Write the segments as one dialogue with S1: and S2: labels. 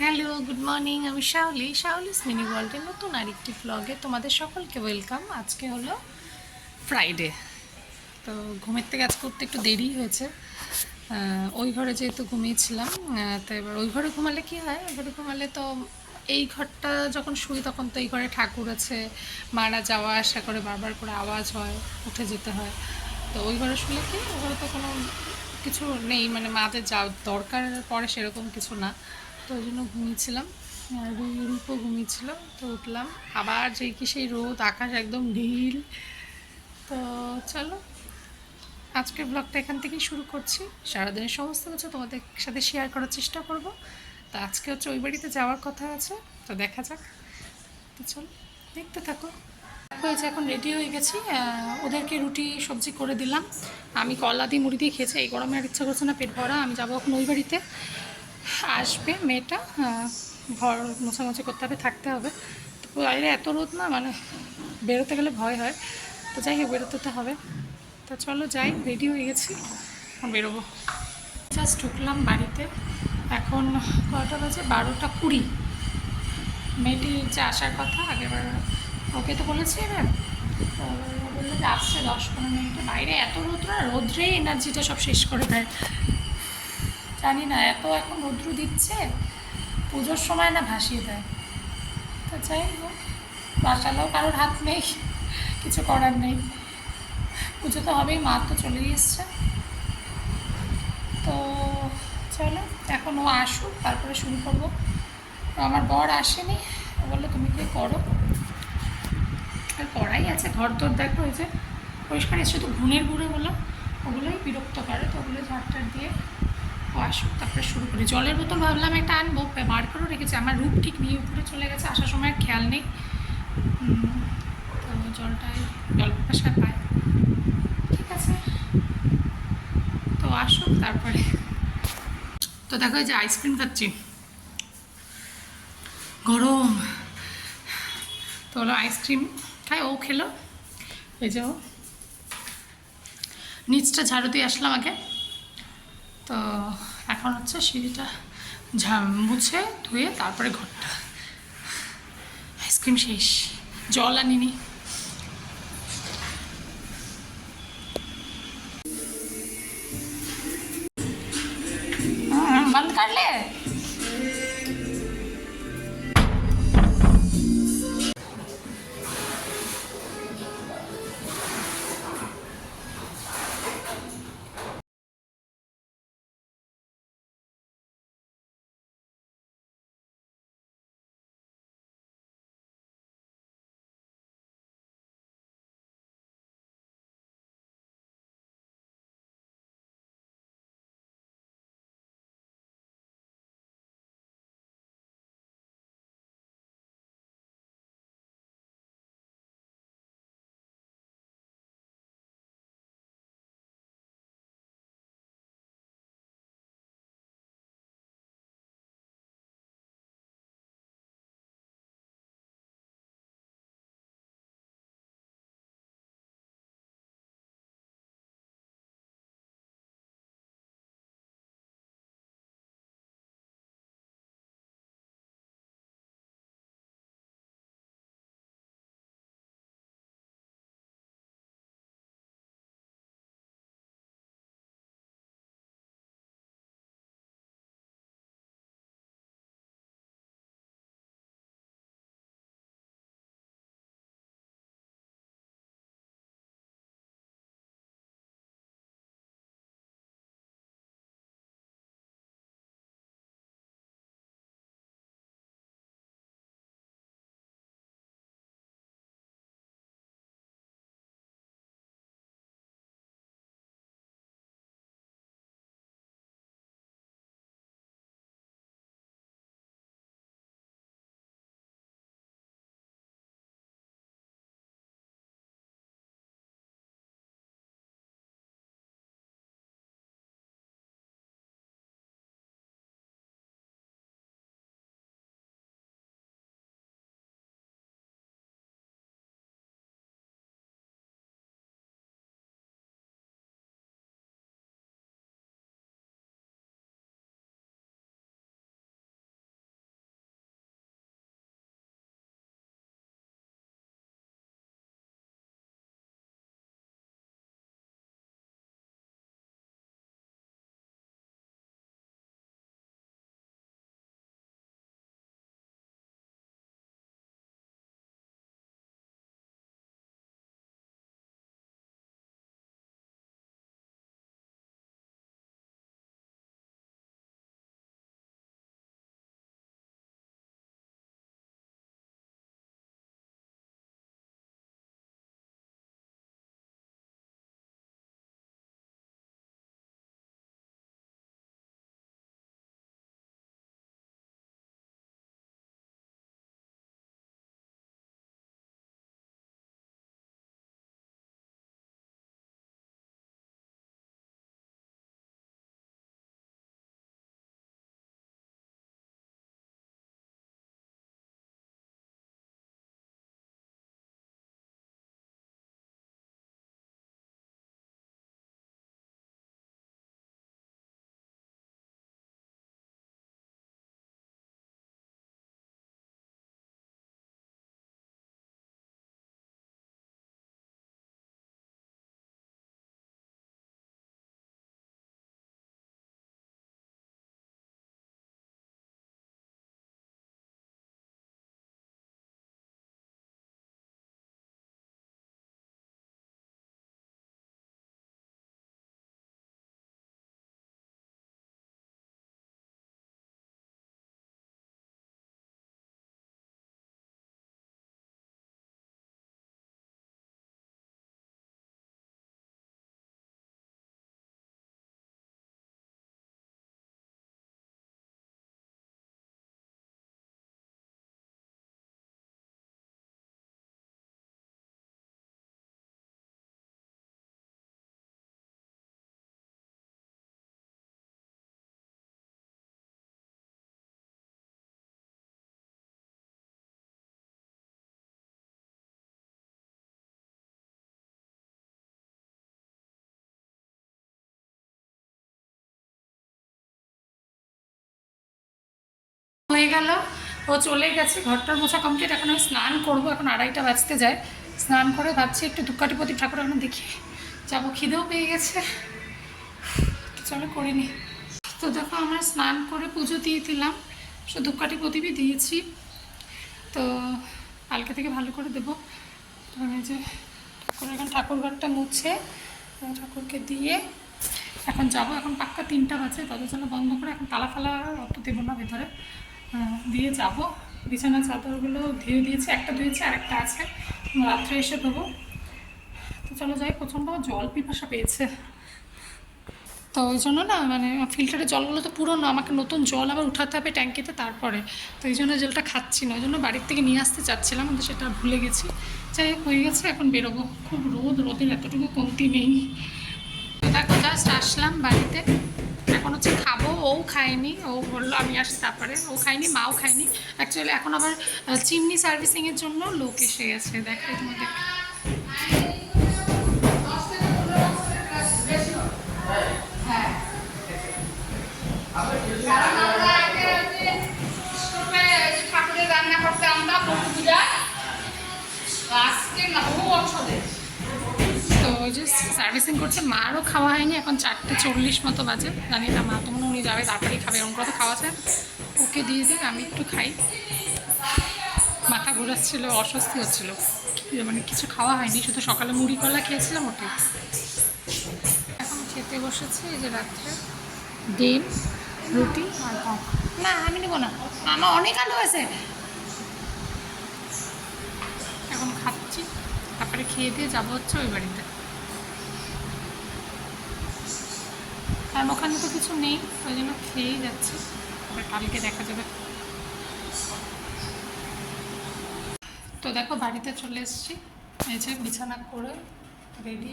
S1: Hello, good morning. আমি শাওলিস mini ওয়ার্ল্ডের নতুন আরেকটি ব্লগে তোমাদের সকলকে ওয়েলকাম। আজকে হলো ফ্রাইডে। তো ঘুমের থেকে আজকে উঠতে একটু দেরি হয়েছে। ওই ঘরে যেহেতু ঘুমিয়েছিলাম, তো এবার ওই ঘরে ঘুমালে কি হয়, ওই ঘরে ঘুমালে তো এই ঘরটা যখন শুই তখন তো এই ঘরে ঠাকুর আছে, মারা যাওয়া আসা করে বারবার করে আওয়াজ হয়, উঠে যেতে হয়। তো ওই ঘরে শুলে কি, ওই ঘরে তো কোনো কিছু নেই, মানে মাদের যা দরকার পড়ে সেরকম কিছু না। তো ওই জন্য ঘুমিয়েছিলাম, আর রূপও ঘুমিয়েছিল। তো উঠলাম, আবার যেই কি সেই রোদ, আকাশ একদম নীল। তো চলো, আজকের ব্লগটা এখান থেকেই শুরু করছি। সারাদিনের সমস্ত কিছু তোমাদের সাথে শেয়ার করার চেষ্টা করব। তো আজকে হচ্ছে ওই বাড়িতে যাওয়ার কথা আছে, তো দেখা যাক। তো চলো, দেখতে থাকো। হয়েছে, এখন রেডি হয়ে গেছি। ওদেরকে রুটি সবজি করে দিলাম। আমি কলা দিয়ে মুড়ি দিয়ে খেয়েছি, এই গরমে আর ইচ্ছা করছে না পেট ভরা। আমি যাবো এখন ওই বাড়িতে। আসবে মেয়েটা, ঘর মোছামুছি করতে হবে, থাকতে হবে। তো বাইরে এত রোদ না, মানে বেরোতে গেলে ভয় হয়। তো যাই হোক, বেরোতে তো হবে। তো চলো যাই, রেডি হয়ে গেছি, এখন বেরোবো। জাস্ট ঢুকলাম বাড়িতে। এখন কটা বাজে, 12টা 20। মেয়েটির যে আসার কথা, আগেরবার ওকে তো বলেছি এবার। তো বললো যে আসছে 10-15 মিনিটে। বাইরে এত রোদ না, রোদ্রেই এনার্জিটা সব শেষ করে দেয়। জানি না, এত এখন রৌদ্র দিচ্ছে, পুজোর সময় না ভাসিয়ে দেয়। তো যাই হোক, বাসালেও কারোর হাত নেই, কিছু করার নেই। পুজো তো হবেই, মা তো চলেই এসছে। তো চলো, এখন ও আসুক, তারপরে শুরু করবো। তো আমার বর আসেনি, ও বললো তুমি কি করো। আর করাই আছে, ঘর তোর দেখো, ওই যে পরিষ্কার, শুধু ঘুণের গুঁড়োগুলো, ওগুলোই বিরক্ত করে। তো ওগুলো ঝাড়টার দিয়ে ও আসুক, তারপরে শুরু করি। জলের বোতল ভাবলাম একটা আনবো, বার করেও রেখেছি। আমার রূপ ঠিক নিয়ে উপরে চলে গেছে, আসার সময় খেয়াল নেই। তো জলটাই, জল পিপাসা পায়। ঠিক আছে, তো আসুক তারপরে। তো দেখো, এই যে আইসক্রিম খাচ্ছি, গরম। তো হলো আইসক্রিম খাই, ও খেলো। এই যে ও, নিচটা ঝাড়ু দিয়ে আসলাম আগে। তো এখন হচ্ছে সিঁড়িটা মুছে ধুয়ে তারপরে ঘরটা। আইসক্রিম শেষ, জল আনিনি। बंद कर ले। হয়ে গেল, ও চলে গেছে, ঘরটার মোছা কমপ্লিট। এখন আমি স্নান করবো, এখন 2:30 বাজতে যায়। স্নান করে ভাবছি একটু ধূপকাঠি প্রদীপ ঠাকুর এখন দেখি যাবো, খিদেও পেয়ে গেছে, চলো করিনি। তো দেখো আমার স্নান করে পুজো দিয়ে দিলাম, ধূপকাঠি প্রদীপই দিয়েছি। তো কালকে থেকে ভালো করে দেবো। এই যে এখন ঠাকুর ঘরটা মুছে ঠাকুরকে দিয়ে এখন যাব। এখন পাক্কা 3টা বাজে, দরজা বন্ধ করে এখন তালা ফালা অত দেবো না ভেতরে, দিয়ে যাব। বিছানা চাদরগুলো ধুয়ে দিয়েছি, একটা ধুয়েছি আর একটা আছে, রাত্রে এসে দেবো। তো চলো যাই, প্রচণ্ড জল পিপাসা পেয়েছে। তো ওই জন্য না মানে ফিল্টারের জলগুলো তো পুরনো, আমাকে নতুন জল আবার উঠাতে হবে ট্যাঙ্কিতে তারপরে। তো এই জন্য জলটা খাচ্ছি না, ওই জন্য বাড়ির থেকে নিয়ে আসতে চাচ্ছিলাম, কিন্তু সেটা ভুলে গেছি। যাই হয়ে গেছে, এখন বেরোবো। খুব রোদের এতটুকু কমতি নেই। দেখো জাস্ট আসলাম বাড়িতে, এখন হচ্ছে খাবো। ও খায়নি, ও বললো আমি আসছি তারপরে। ও খায়নি, মাও খায়নি অ্যাকচুয়ালি। এখন আবার চিমনি সার্ভিসিংয়ের জন্য লোক এসে গেছে, দেখাই তোমাদের। ঠাকুরের রান্না করতে আমরা তো ওই যে সার্ভিসিং করছে, মারও খাওয়া হয়নি। এখন 4:40 মতো বাজে, জানি না মা তো মনে উনি যাবে তাড়াতাড়ি খাবে, এমন কথা খাওয়া যায়। ওকে দিয়ে দিই, আমি একটু খাই। মাথা ঘোরাচ্ছিল, অস্বস্তি হচ্ছিল, মানে কিছু খাওয়া হয়নি, শুধু সকালে মুড়ি কলা খেয়েছিলাম ওকে। এখন খেতে বসেছি, এই যে রাত্রে ডিম, রুটি আর ভাত। না আমি নেবো না, আমার অনেক আলু আছে। এখন খাচ্ছি, তারপরে খেয়ে দিয়ে যাবো হচ্ছে ওই বাড়িতে। আর ওখানে তো কিছু নেই, ওই জন্য খেয়েই যাচ্ছি, আবার কালকে দেখা যাবে। তো দেখো বাড়িতে চলে এসেছি, এই যে বিছানা করে রেডি।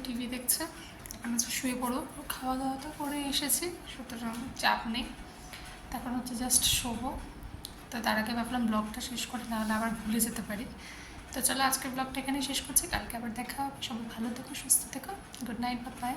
S1: টিভি দেখছে, এখন হচ্ছে শুয়ে পড়ো। খাওয়া দাওয়াটা করে এসেছি, সুতরাং চাপ নেই। তখন হচ্ছে জাস্ট শোবো। তো তার আগে ভাবলাম ব্লগটা শেষ করে, নাহলে আবার ভুলে যেতে পারি। তো চলো আজকের ব্লগটা এখানেই শেষ করছি, কালকে আবার দেখা হবে। সবাই ভালো থেকো, সুস্থ থেকো, গুড নাইট, বাই।